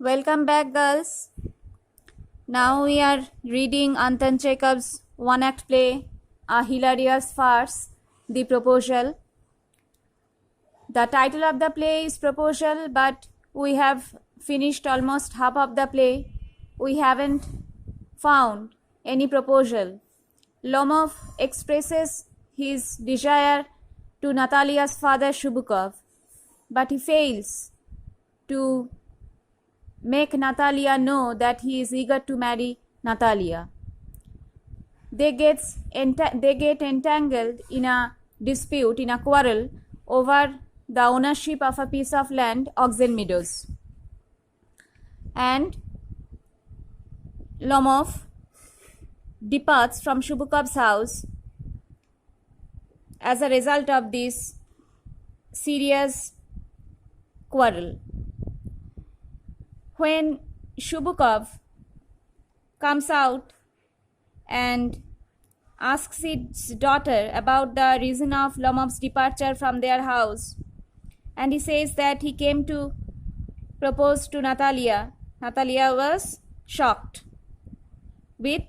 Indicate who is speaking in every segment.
Speaker 1: Welcome back, girls. Now we are reading Anton Chekhov's one-act play, a hilarious farce, The Proposal. The title of the play is Proposal, but we have finished almost half of the play. We haven't found any proposal. Lomov expresses his desire to Natalia's father Shubukov, but he fails to make Natalia know that he is eager to marry Natalia. They get entangled in a dispute, in a quarrel over the ownership of a piece of land, Oxen Meadows. And Lomov departs from Shubukov's house as a result of this serious quarrel. When Shubukov comes out and asks his daughter about the reason of Lomov's departure from their house, and he says that he came to propose to Natalia, Natalia was shocked with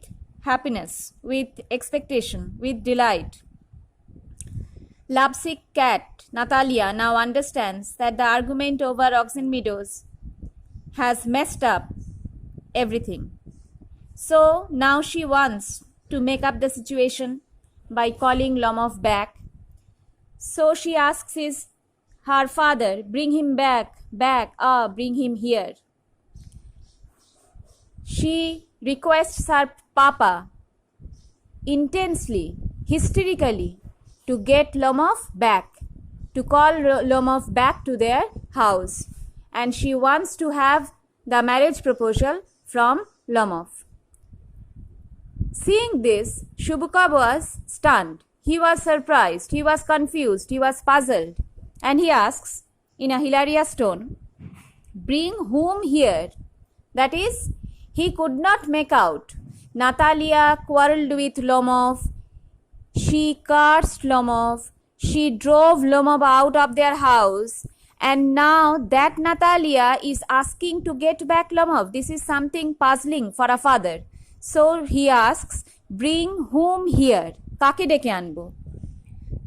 Speaker 1: happiness, with expectation, with delight. Lovesick cat Natalia now understands that the argument over Oxen Meadows has messed up everything. So now she wants to make up the situation by calling Lomov back. So she asks her father, bring him back, bring him here. She requests her papa intensely, hysterically, to get Lomov back, to call Lomov back to their house. And she wants to have the marriage proposal from Lomov. Seeing this, Shubukov was stunned. He was surprised, he was confused, he was puzzled. And he asks in a hilarious tone, bring whom here? That is, he could not make out. Natalia quarreled with Lomov. She cursed Lomov. She drove Lomov out of their house. And now that Natalia is asking to get back Lomov, this is something puzzling for a father. So he asks, bring whom here? Kake deke anbo?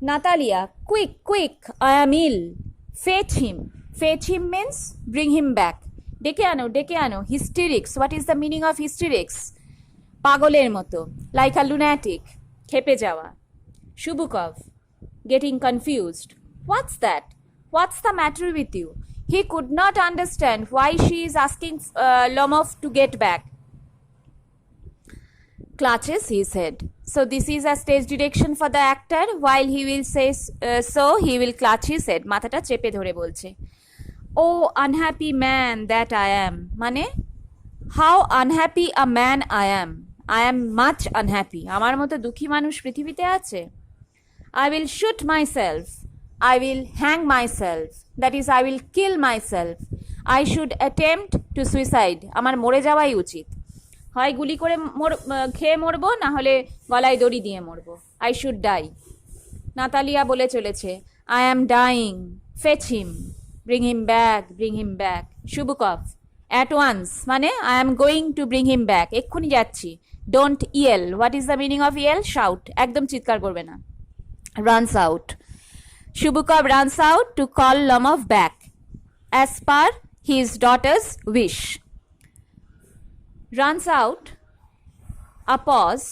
Speaker 1: Natalia, quick, I am ill. Fetch him. Fetch him means bring him back. Deke ano. Hysterics. What is the meaning of hysterics? Pagoler moto. Like a lunatic. Khepe jawa. Shubukov, getting confused. What's that? What's the matter with you? He could not understand why she is asking Lomov to get back. Clutches his head. So this is a stage direction for the actor. While he will say so, he will clutch his head. মাথাটা চেপে ধরে বলছে. Oh, unhappy man that I am. মানে, how unhappy a man I am. I am much unhappy. আমার মতো দুঃখী মানুষ পৃথিবীতে আছে. I will shoot myself. I will hang myself. That is, I will kill myself. I should attempt to suicide. আমার মরে যাওয়াই উচিত. হয় গুলি করে খেয়ে মরবো, না হলে গলায় দড়ি দিয়ে মরবো. I should die. নাতালিয়া বলে চলেছে, I am dying. Fetch him. Bring him back. Shubukov, at once. মানে, I am going to bring him back. এক্ষুনি যাচ্ছি. Don't yell. What is the meaning of yell? Shout. একদম চিৎকার করবে না. Runs out. Shubukov runs out to call Lomov back, as per his daughter's wish. Runs out. A pause.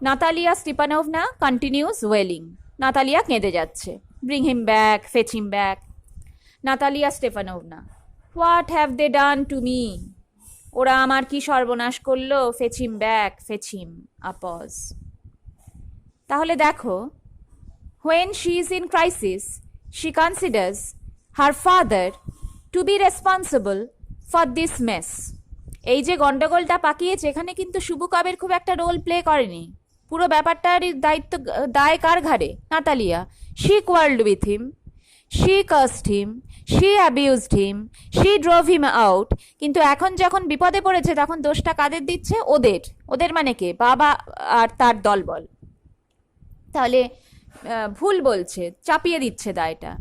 Speaker 1: Natalia Stepanovna continues wailing. Natalia কেঁদে যাচ্ছে. Bring him back, fetch him back. Natalia Stepanovna, what have they done to me? ওরা আমার কি সর্বনাশ করলো? Fetch him back, fetch him. A pause. তাহলে দেখো, when she is in crisis, she considers her father to be responsible for this mess. এই যে গন্ডগোলটা পাকিয়েছে, এখানে কিন্তু শুভকবের খুব একটা রোল প্লে করেনি. পুরো ব্যাপারটার দায় কার ঘাড়ে? Natalia. She quarreled with him. She cursed him. She abused him. She drove him out. কিন্তু এখন যখন বিপদে পড়েছে, তখন দোষটা কাদের দিচ্ছে? ওদের মানে কে? বাবা আর তার দলবল. তাহলে ভুল বলছে, চাপিয়ে দিচ্ছে দায়টা.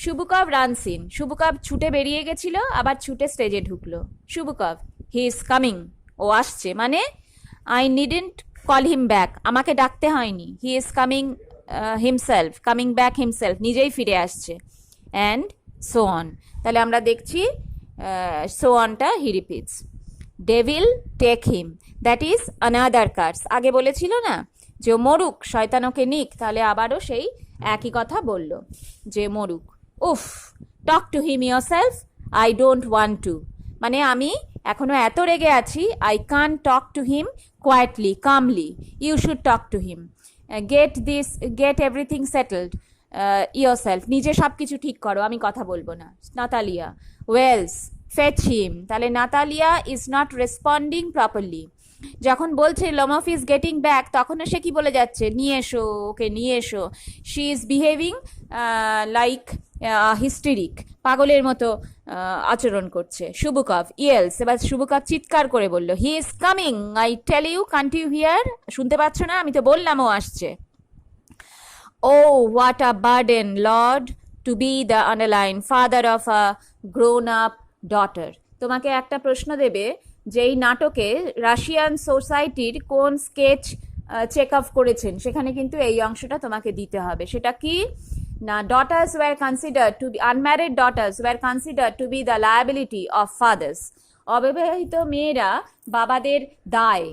Speaker 1: শুভকব রানস ইন, শুভকব ছুটে বেরিয়ে গেছিল, আবার ছুটে স্টেজে ঢুকলো। শুভকব, হি ইজ কামিং, ও আসছে, মানে I needn't call him back, আমাকে ডাকতে হয়নি। He is coming himself, coming back himself, নিজেই ফিরে আসছে। And so on. তাহলে আমরা দেখছি সো অনটা he repeats. Devil take him, that is another curse. আগে বলেছিল না যে মরুক, শয়তানকে নিক, তাহলে আবারও সেই একই কথা বলল যে মরুক। উফ, talk to him yourself, I don't want to, মানে আমি এখনো এত রেগে আছি, I can't talk to him quietly, calmly, you should talk to him, get everything settled yourself, নিজে সব কিছু ঠিক করো, আমি কথা বলবো না। নাতালিয়া, ওয়েলস ফেচ হিম, তাহলে Natalia is not responding properly. যখন বলছে লমফ ইজ গেটিং ব্যাক, তখনও সে কি বলে যাচ্ছে, নিয়ে এসো ওকে, নিয়ে এসো। শি ইজ বিহেভিং লাইক হিস্টেরিক, পাগলের মতো আচরণ করছে। শুভকব, ইয়েলস, এবার শুভকব চিৎকার করে বলল, he is coming, I tell you, can't you hear, শুনতে পাচ্ছ না, আমি তো বললাম ও আসছে। Oh, what a burden, Lord, to be the underlined father of a grown-up daughter. তোমাকে একটা প্রশ্ন দেবে যে এই নাটকে রাশিয়ান সোসাইটির কোন স্কেচ চেক আপ করেছেন, সেখানে কিন্তু এই অংশটা তোমাকে দিতে হবে। সেটা কি না, daughters were considered to be, unmarried daughters were considered to be the liability of fathers. অবিবাহিত মেয়েরা বাবাদের দায়,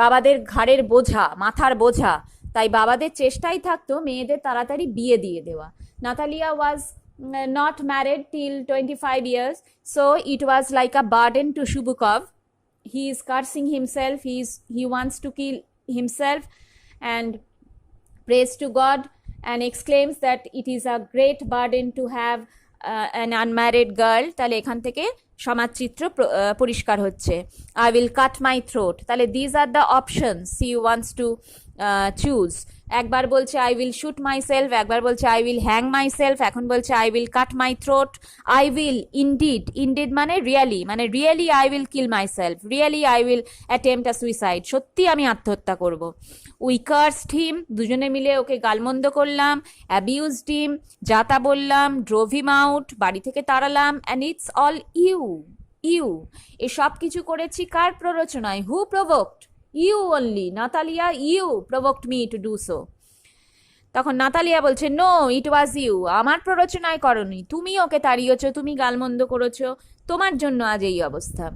Speaker 1: বাবাদের ঘাড়ের বোঝা, মাথার বোঝা, তাই বাবাদের চেষ্টাই থাকতো মেয়েদের তাড়াতাড়ি বিয়ে দিয়ে দেওয়া। Natalia was not married till 25 years, so it was like a burden to Shubukov. He is cursing himself, he wants to kill himself and prays to God and exclaims that it is a great burden to have an unmarried girl. তাহলে এখান থেকে সমাজচিত্র পরিষ্কার হচ্ছে। I will cut my throat, তাহলে these are the options he wants to choose. একবার বলছে I will shoot myself, একবার বলছে I will hang myself, এখন বলছে I will cut my throat. I will indeed মানে really I will kill myself, really I will attempt a suicide, সত্যি আমি আত্মহত্যা করব। We cursed him, দুজনে মিলে ওকে গালমন্দ করলাম। Abused him, যাতা বললাম। Drove him out, বাড়ি থেকে তাড়ালাম। And it's all you, এসব কিছু করেছি কার প্ররোচনায়? Who provoked? You only, Natalia, you provoked me to do so. তখন নাতালিয়া বলছে, নো, ইট ওয়াজ ইউ, আমার প্ররোচনায় করনি, তুমি ওকে তাড়িয়েছ, তুমি গালমন্দ করেছ, তোমার জন্য আজ এই অবস্থা।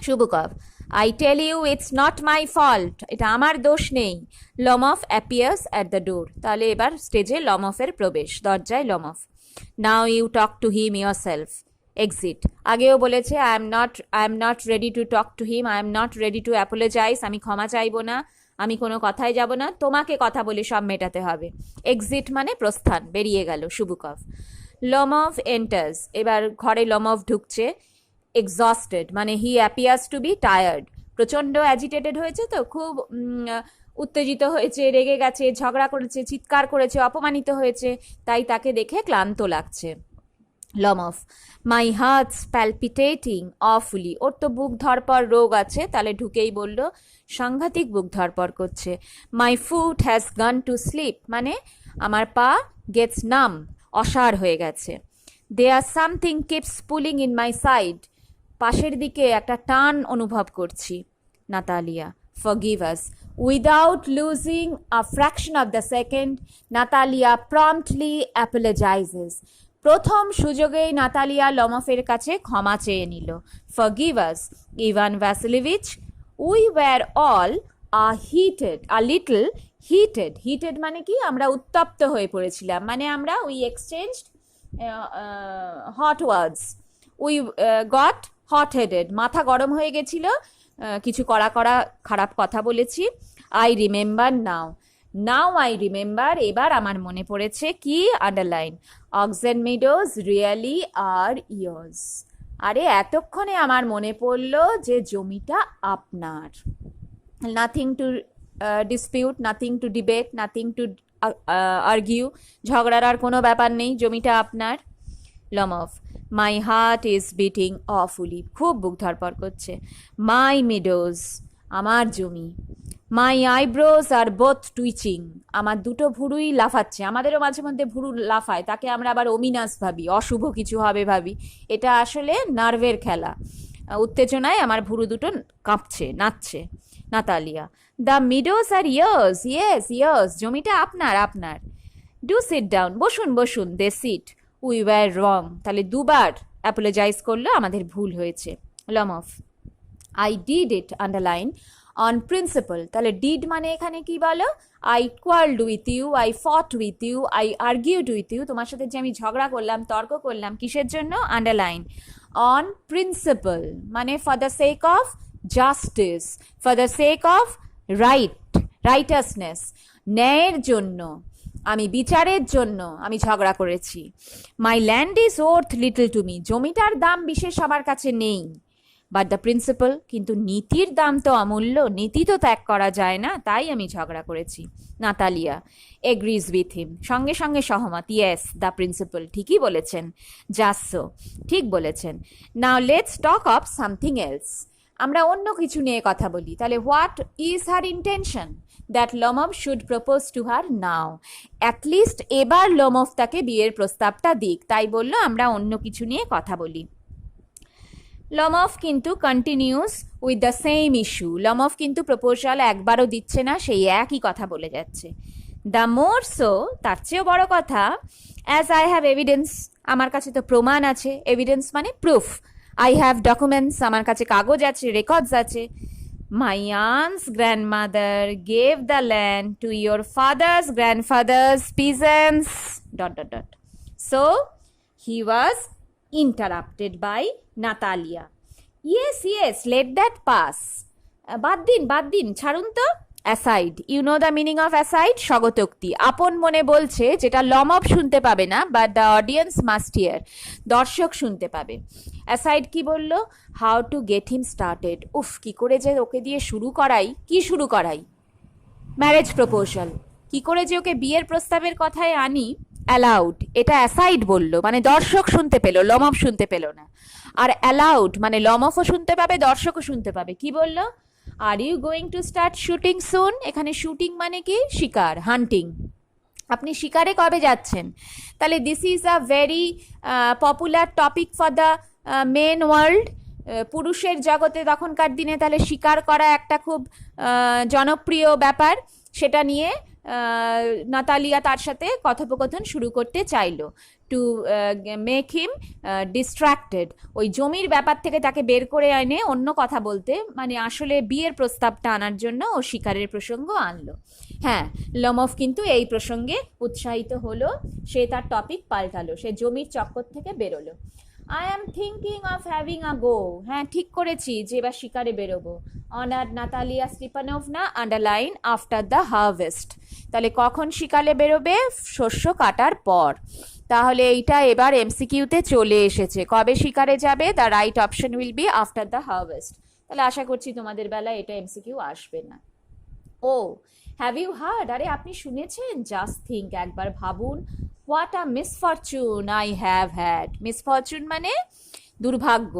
Speaker 1: শুভকব, I tell you it's not my fault, এটা আমার দোষ নেই। Lomov appears at the door, তাহলে এবার স্টেজে লমফের প্রবেশ, দরজায় Lomov. Now you talk to him yourself, exit. আগেও বলেছে I am not ready to talk to him, I am not ready to apologise, আমি ক্ষমা চাইবো না, আমি কোনো কথাই যাব না, তোমাকে কথা বলে সব মেটাতে হবে। এক্সিট মানে প্রস্থান, বেরিয়ে গেল শুভকব। লমফ এন্টার্স, এবার ঘরে লমফ ঢুকছে। এক্সস্টেড মানে হি অ্যাপিয়ার্স টু বি টায়ার্ড, প্রচণ্ড অ্যাজিটেটেড হয়েছে, তো খুব উত্তেজিত হয়েছে, রেগে গেছে, ঝগড়া করেছে, চিৎকার করেছে, অপমানিত হয়েছে, তাই তাকে দেখে ক্লান্ত লাগছে। লমফ, মাই হার্টস প্যালপিটেটিং অফুলি, ওর তো বুক ধরপর রোগ আছে, তাহলে ঢুকেই বলল সাংঘাতিক বুক ধরপর করছে। My foot has gone to sleep, মানে আমার পা গেটস নাম, অসাড় হয়ে গেছে। There something keeps pulling in my side, পাশের দিকে একটা টান অনুভব করছি। Natalia, forgive us. Without losing a fraction of the second, Natalia promptly apologises, প্রথম সুযোগেই নাতালিয়া লমফের কাছে ক্ষমা চেয়ে নিল। Forgive us, Ivan Vassilyevich, we were all little heated মানে কি, আমরা উত্তপ্ত হয়ে পড়েছিলাম, মানে আমরা we exchanged hot words, we got hot headed, মাথা গরম হয়ে গেছিল, কিছু কড়া খারাপ কথা বলেছি। I remember now I remember, এবার আমার মনে পড়েছে কি, আন্ডারলাইন, অক্সেন মিডোজ রিয়েলি আর ইয়ার্স, আরে এতক্ষণে আমার মনে পড়লো যে জমিটা আপনার। Nothing to dispute, nothing to debate, nothing to argue, ঝগড়ার আর কোনো ব্যাপার নেই, জমিটা আপনার। লমফ, মাই হার্ট ইজ বিটিং অফুলি, খুব বুক ধরপড় করছে। মাই মিডোজ, আমার জমি। মাই আইব্রোজ আর বোথ টুইচিং, আমার দুটো ভুরুই লাফাচ্ছে। আমাদেরও মাঝে মধ্যে ভুরু লাফায়, তাকে আমরা আবার ওমিনাস ভাবি, অশুভ কিছু হবে ভাবি। এটা আসলে নার্ভের খেলা, উত্তেজনায় আমার ভুরু দুটো কাঁপছে, নাচছে। Natalia, the meadows are yours, yes yours, জমিটা আপনার আপনার। ডু সিট ডাউন, বসুন বসুন। They sit. We were wrong, তাহলে দুবার অ্যাপোলোজাইজ করলো, আমাদের ভুল হয়েছে। Lomov, I did it, underline, on principle. তাহলে ডিড মানে এখানে কি বলো? I quarrelled with you, I fought with you, I argued with you. তোমার সাথে যে আমি ঝগড়া করলাম, তর্ক করলাম, কিসের জন্য? আন্ডারলাইন, অন প্রিন্সিপাল মানে for the sake of justice, for the sake of right, righteousness, ন্যায়ের জন্য, আমি বিচারের জন্য আমি ঝগড়া করেছি। My land is worth little to me, জমিটার দাম বিশেষ আমার কাছে নেই। বাট দ্য প্রিন্সিপাল, কিন্তু নীতির দাম তো অমূল্য, নীতি তো ত্যাগ করা যায় না, তাই আমি ঝগড়া করেছি। নাতালিয়া এগ্রিজ উইথ হিম, সঙ্গে সঙ্গে সহমত। ইয়েস দ্য প্রিন্সিপাল, ঠিকই বলেছেন। জাস্ট সো, ঠিক বলেছেন। Now let's talk of something else, আমরা অন্য কিছু নিয়ে কথা বলি। তাহলে what is her intention? That Lomov should propose to her now, at least এবার লমভ তাকে বিয়ের প্রস্তাবটা দিক, তাই বললো আমরা অন্য কিছু নিয়ে কথা বলি। লমভ কিন্তু continues with the same issue, Lomov কিন্তু প্রপোজাল একবারও দিচ্ছে না, সেই একই কথা বলে যাচ্ছে। দ্য মোর সো, তার চেয়েও বড় কথা, অ্যাজ আই হ্যাভ এভিডেন্স, আমার কাছে তো প্রমাণ আছে। এভিডেন্স মানে প্রুফ। আই হ্যাভ ডকুমেন্টস, আমার কাছে কাগজ আছে, রেকর্ডস আছে। My aunt's grandmother gave the land to your father's grandfather's peasants dot dot dot. So he was interrupted by Natalia. Yes, yes, let that pass. বাদ দিন, ছাড়ুন তো। Aside, you know the meaning of aside? স্বগতোক্তি, আপন মনে বলছে, যেটা Lomov শুনতে পাবে না, but the audience must hear, দর্শক শুনতে পাবে। অ্যাসাইড কি বললো? How to get him started, উফ, কি করে যে ওকে দিয়ে শুরু করাই। কি শুরু করাই? Marriage proposal. কি করে যে ওকে বিয়ের প্রস্তাবের কথায় আনি। অ্যালাউড, এটা অ্যাসাইড বললো, মানে দর্শক শুনতে পেলো, লমভ শুনতে পেলো না। আর অ্যালাউড মানে লমভও শুনতে পাবে, দর্শকও শুনতে পাবে। কি বললো? Are you going to start shooting soon? এখানে শুটিং মানে কি? শিকার, হান্টিং। আপনি শিকারে কবে যাচ্ছেন? তাহলে this is a very popular topic for the men world. পুরুষের জগতে তখনকার দিনে তাহলে শিকার করা একটা খুব জনপ্রিয় ব্যাপার। সেটা নিয়ে নাতালিয়া তার সাথে কথোপকথন শুরু করতে চাইলো, টু মেক হিম ডিস্ট্র্যাক্টেড, ওই জমির ব্যাপার থেকে তাকে বের করে এনে অন্য কথা বলতে, মানে আসলে বিয়ের প্রস্তাবটা আনার জন্য ও শিকারের প্রসঙ্গ আনলো। হ্যাঁ, লমভ কিন্তু এই প্রসঙ্গে উৎসাহিত হলো, সে তার টপিক পাল্টালো, সে জমির চক্কর থেকে বেরোলো। I am thinking of having a go, হ্যাঁ ঠিক করেছি যে এবার শিকারে বেরোবো। Honour Natalia Stepanovna, underline, after the harvest. তাহলে কখন শিকারে বেরোবে? শস্য কাটার পর। তাহলে এইটা এবার এমসিকিউতে চলে এসেছে, কবে শিকারে যাবে? The right option will be after the harvest. তাহলে আশা করছি তোমাদের বেলায় এটা এমসিকিউ আসবে না। ও হ্যাভ ইউ হার্ড, আরে আপনি শুনেছেন? জাস্ট থিঙ্ক, একবার ভাবুন। What a misfortune I have had, misfortune মানে দুর্ভাগ্য,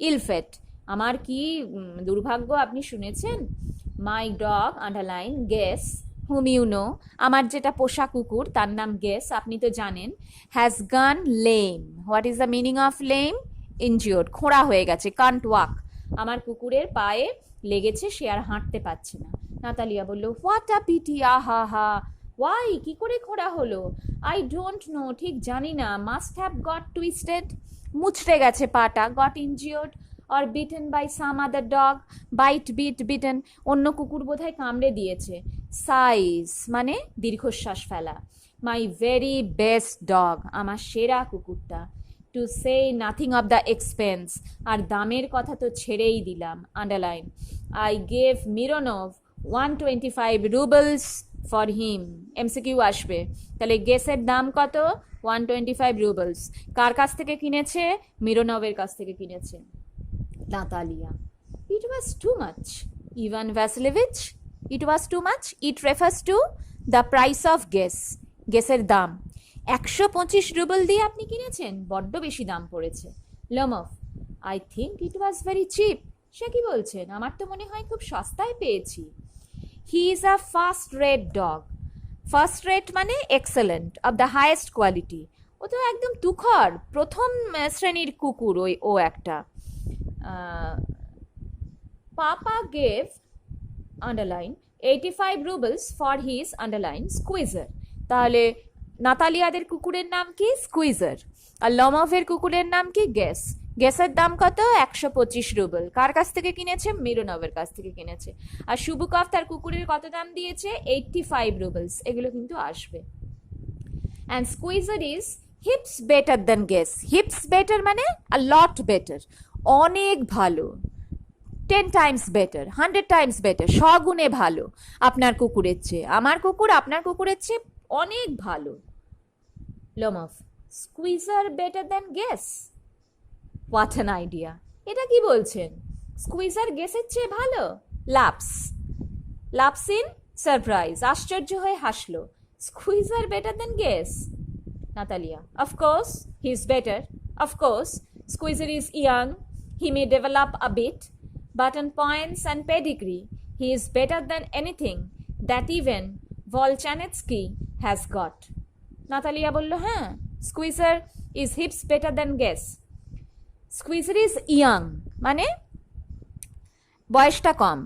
Speaker 1: ইলফেট, আমার কি দুর্ভাগ্য আপনি শুনেছেন। My dog, underline, Guess, hmm you know, আমার যেটা পোষা কুকুর তার নাম গেস, আপনি তো জানেন। Has gone lame, what is the meaning of lame? Injured, খোঁড়া হয়ে গেছে, কান্ট ওয়াক, আমার কুকুরের পায়ে লেগেছে, সে আর হাঁটতে পারছে না। নাতালিয়া বলল, হোয়াট আ পিটি, আহা হা, ওয়াই, কি করে খোঁড়া হলো? আই ডোন্ট নো, ঠিক জানি না। মাস্ট হ্যাভ গট টুইস্টেড, মুচড়ে গেছে পাটা। Got injured or bitten by some other dog, bite bit bitten, অন্য কুকুর বোধহয় কামড়ে দিয়েছে। সাইজ মানে দীর্ঘশ্বাস ফেলা। মাই ভেরি বেস্ট ডগ, আমার সেরা কুকুরটা। To say nothing of the expense, আর দামের কথা তো ছেড়েই দিলাম। Underline, I gave Mironov 125 roubles for him. MCQ আসবে, তাহলে গেসের দাম কত? 125 রুবলস। কার কাছ থেকে কিনেছে? মিরোনভের কাছ থেকে কিনেছে। Natalia, it was too much. Ivan Vassilyevich, it was too much, it refers to the price of Guess, গেসের দাম। 125 রুবল দিয়ে আপনি কিনেছেন, বড্ড বেশি দাম পড়েছে। Lomov, I think it was very cheap. সে কি বলছেন? আমার তো মনে হয় খুব সস্তায় পেয়েছি। He is a first rate dog. First rate মানে excellent, of the highest quality. ও তো একদম তুখর প্রথম শ্রেণীর কুকুর, ও একটা। Papa gave underline 85 rubles for his underline Squeezer. তাহলে নাতালিয়াদের কুকুরের নাম কি? স্কুইজার। আর লমভের কুকুরের নাম কি? গেস। গেসের দাম কত? 125 রুবেল। কার কাছ থেকে কিনেছে? মিরোনভের কাছ থেকে কিনেছে। আর শুভুকভ তার কুকুরের কত দাম দিয়েছে? 85 রুবেলস। এগুলো কিন্তু আসবে। And Squeezer is heaps better then Guess. Heaps better মানে আ লট বেটার, অনেক ভালো। 10 times better, 100 times better, শগুণে ভালো আপনার কুকুরের চেয়ে। আমার কুকুর আপনার কুকুরের চেয়ে অনেক ভালো। Lomov, Squeezer better than Guess? What an idea! এটা কি বলছেন? স্কুইজার গেসের চেয়ে ভালো? লাপস, লাপস ইন সারপ্রাইজ, আশ্চর্য হয়ে হাসলো। Squeezer better than Guess? Natalia, of course he is better, of course Squeezer is young, he may develop a bit, but on points and pedigree, he is better than anything that even Volchanitsky has got. Natalia বলল, হ্যাঁ, Squeezer is heaps better than Guess. Squeezer is young মানে বয়সটা কম।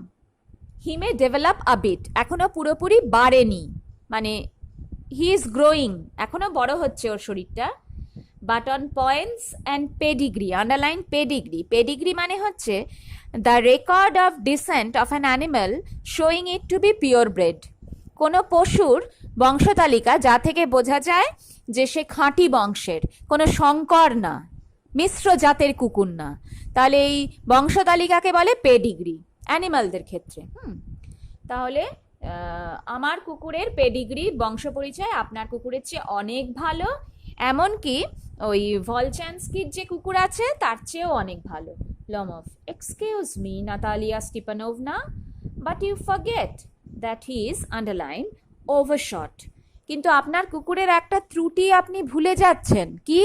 Speaker 1: হি may develop a bit, এখনো পুরোপুরি বাড়েনি, মানে he is growing, এখনো বড় হচ্ছে ওর শরীরটা। But on points and pedigree, underline pedigree. Pedigree মানে হচ্ছে the record of descent of an animal showing it to be purebred. কোনো পশুর বংশতালিকা যা থেকে বোঝা যায় যে সে খাঁটি বংশের, কোনো সংকর না, মিশ্র জাতের কুকুর না। তাহলে এই বংশতালিকাকে বলে পেডিগ্রি অ্যানিমালদের ক্ষেত্রে। তাহলে আমার কুকুরের পেডিগ্রি, বংশ পরিচয় আপনার কুকুরের চেয়ে অনেক ভালো, এমনকি ওই ভলচানস্কির যে কুকুর আছে তার চেয়েও অনেক ভালো। Lomov, excuse me Natalia Stepanovna, but you forget that he is underline overshot. কিন্তু আপনার কুকুরের একটা ত্রুটি আপনি ভুলে যাচ্ছেন। কি?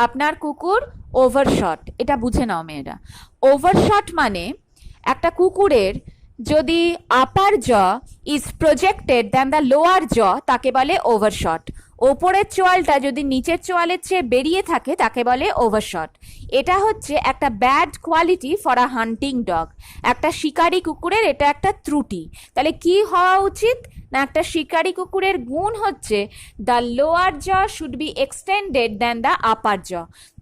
Speaker 1: আপনার কুকুর ওভারশট। এটা বুঝে নাও মেয়েরা। ওভারশট মানে একটা কুকুরের যদি আপার জ is projected than the lower জ, তাকে বলে ওভারশট। ওপরের চোয়ালটা যদি নিচের চোয়ালের চেয়ে বেরিয়ে থাকে তাকে বলে ওভারশট। এটা হচ্ছে একটা bad quality for a hunting dog. একটা শিকারি কুকুরের এটা একটা ত্রুটি। তাহলে কি হওয়া উচিত না, একটা শিকারি কুকুরের গুণ হচ্ছে দ্য লোয়ার জ should be extended than the আপার জ।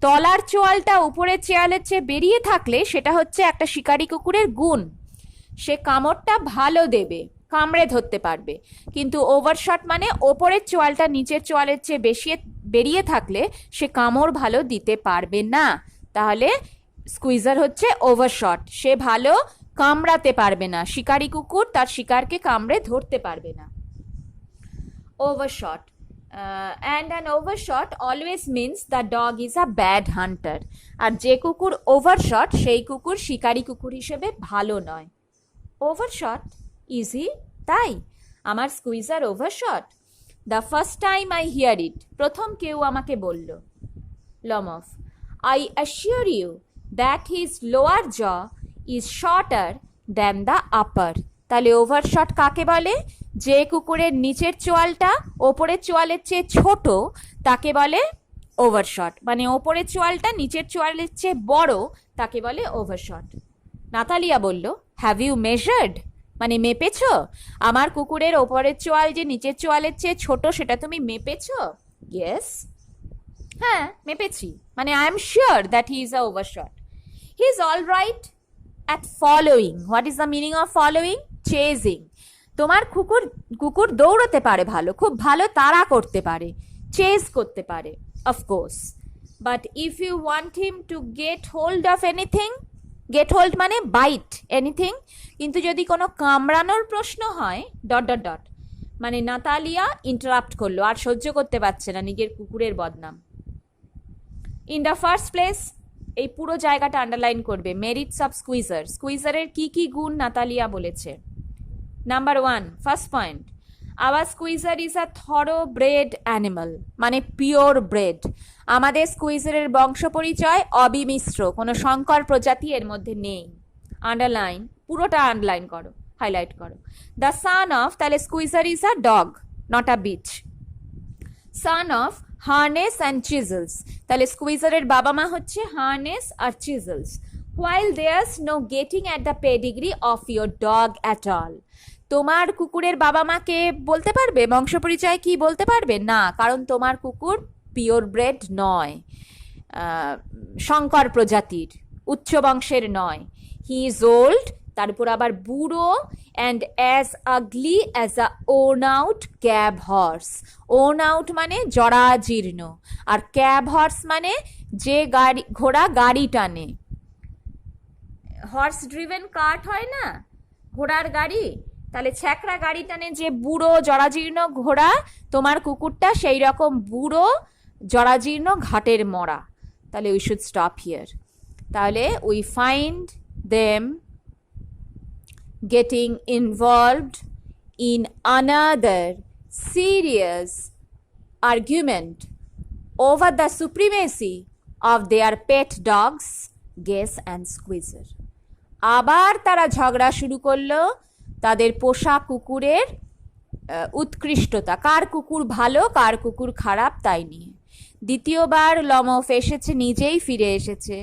Speaker 1: তলার চোয়ালটা উপরের চোয়ালের চেয়ে বেরিয়ে থাকলে সেটা হচ্ছে একটা শিকারি কুকুরের গুণ। সে কামড়টা ভালো দেবে, কামড়ে ধরতে পারবে। কিন্তু ওভারশট মানে ওপরের চোয়ালটা নিচের চোয়ালের চেয়ে বেশি বেরিয়ে থাকলে সে কামড় ভালো দিতে পারবে না। তাহলে স্কুইজার হচ্ছে ওভারশট, সে ভালো কামড়াতে পারবে না। শিকারি কুকুর তার শিকারকে কামড়ে ধরতে পারবে না। Overshot and an overshot always means the dog is a bad hunter. আর যে কুকুর ওভারশট সেই কুকুর শিকারি কুকুর হিসেবে ভালো নয়। ওভারশট ইজি, তাই আমার Squeezer overshot? The first time I hear it, প্রথম কেউ আমাকে বলল। Lomov, I assure you that his lower jaw is shorter than the upper. তাহলে ওভারশট কাকে বলে? যে কুকুরের নিচের চোয়ালটা ওপরের চোয়ালের চেয়ে ছোট তাকে বলে ওভারশট, মানে ওপরের চোয়ালটা নিচের চোয়ালের চেয়ে বড় তাকে বলে ওভারশট। নাতালিয়া বলল, হ্যাভ ইউ মেজার্ড, মানে মেপেছ? আমার কুকুরের ওপরের চোয়াল যে নিচের চোয়ালের চেয়ে ছোট সেটা তুমি মেপেছ? ইয়েস, হ্যাঁ মেপেছি, মানে I am sure that he is a overshot. He is all right at following. What is the meaning of following? Chasing. তোমার কুকুর দৌড়তে পারে ভালো, খুব ভালো তাড়া করতে পারে, চেজ করতে পারে, of course. But if you want him to get hold of anything, get hold মানে বাইট এনিথিং, কিন্তু যদি কোনো কামড়ানোর প্রশ্ন হয় ডট ডট ডট, মানে নাতালিয়া ইন্টারাপ্ট করলো, আর সহ্য করতে পারছে না নিজের কুকুরের বদনাম। ইন দ্য ফার্স্ট প্লেস, এই পুরো জায়গাটা আন্ডারলাইন করবে, মেরিটস অফ স্কুইজার। স্কুইজারের কি কি গুণ নাতালিয়া বলেছে। Number 1, first point, our Squeezer is a thoroughbred animal, মানে পিওর ব্রেড। আমাদের স্কুইজারের বংশ পরিচয় অবিমিশ্র, কোনো সংকর প্রজাতি এর মধ্যে নেই। আন্ডারলাইন, পুরোটা আন্ডারলাইন করো। হাইলাইট করো। দ্য সান অফ, তাহলে Squeezer is a dog, not a bitch. Son of Harness and Chisels, তাহলে স্কুইজারের বাবা মা হচ্ছে হার্নেস আর Chisels. while there's no getting at the pedigree of your dog at all, তোমার কুকুরের বাবা মাকে বলতে পারবে, বংশ পরিচয় কি বলতে পারবে না, কারণ তোমার কুকুর পিওর ব্রেড নয়, শঙ্কর প্রজাতির, উচ্চ বংশের নয়। হি ইজ ওল্ড, তার উপর আবার বুড়ো, and as ugly as a worn out cab horse. Worn out মানে জরাজীর্ণ, আর ক্যাব হর্স মানে যে গাড়ি ঘোড়া গাড়ি টানে, হর্স ড্রিভেন কার্ট হয় না, ঘোড়ার গাড়ি, তাহলে ছ্যাকড়া গাড়ি টানে যে বুড়ো জরাজীর্ণ ঘোড়া, তোমার কুকুরটা সেই রকম বুড়ো জরাজীর্ণ ঘাটের মরা। তাহলে উই শুড স্টপ হিয়ার। তাহলে we find them getting involved in another serious argument over the supremacy of their pet dogs, Guess and Squeezer. আবার তারা ঝগড়া শুরু করলো তাদের পোষা কুকুরের উৎকৃষ্টতা, কার কুকুর ভালো কার কুকুর খারাপ তাই নিয়ে। দ্বিতীয়বার লমফ এসেছে, নিজেই ফিরে এসেছে।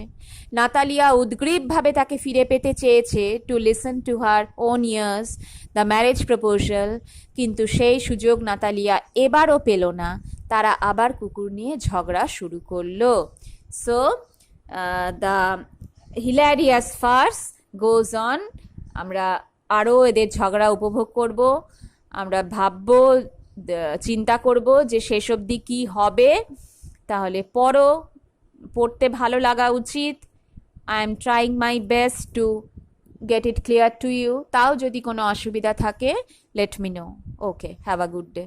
Speaker 1: নাতালিয়া উদ্গ্রীবভাবে তাকে ফিরে পেতে চেয়েছে, to listen to her own years the marriage proposal, কিন্তু সেই সুযোগ নাতালিয়া এবারও পেল না। তারা আবার কুকুর নিয়ে ঝগড়া শুরু করলো। So the hilarious farce goes on. আমরা আরও এদের ঝগড়া উপভোগ করব, আমরা ভাববো, চিন্তা করব যে শেষ অবধি কী হবে। তাহলে পড়তে ভালো লাগা উচিত। I am trying my best to get it clear to you. তাও যদি কোনো অসুবিধা থাকে, let me know. Okay, have a good day.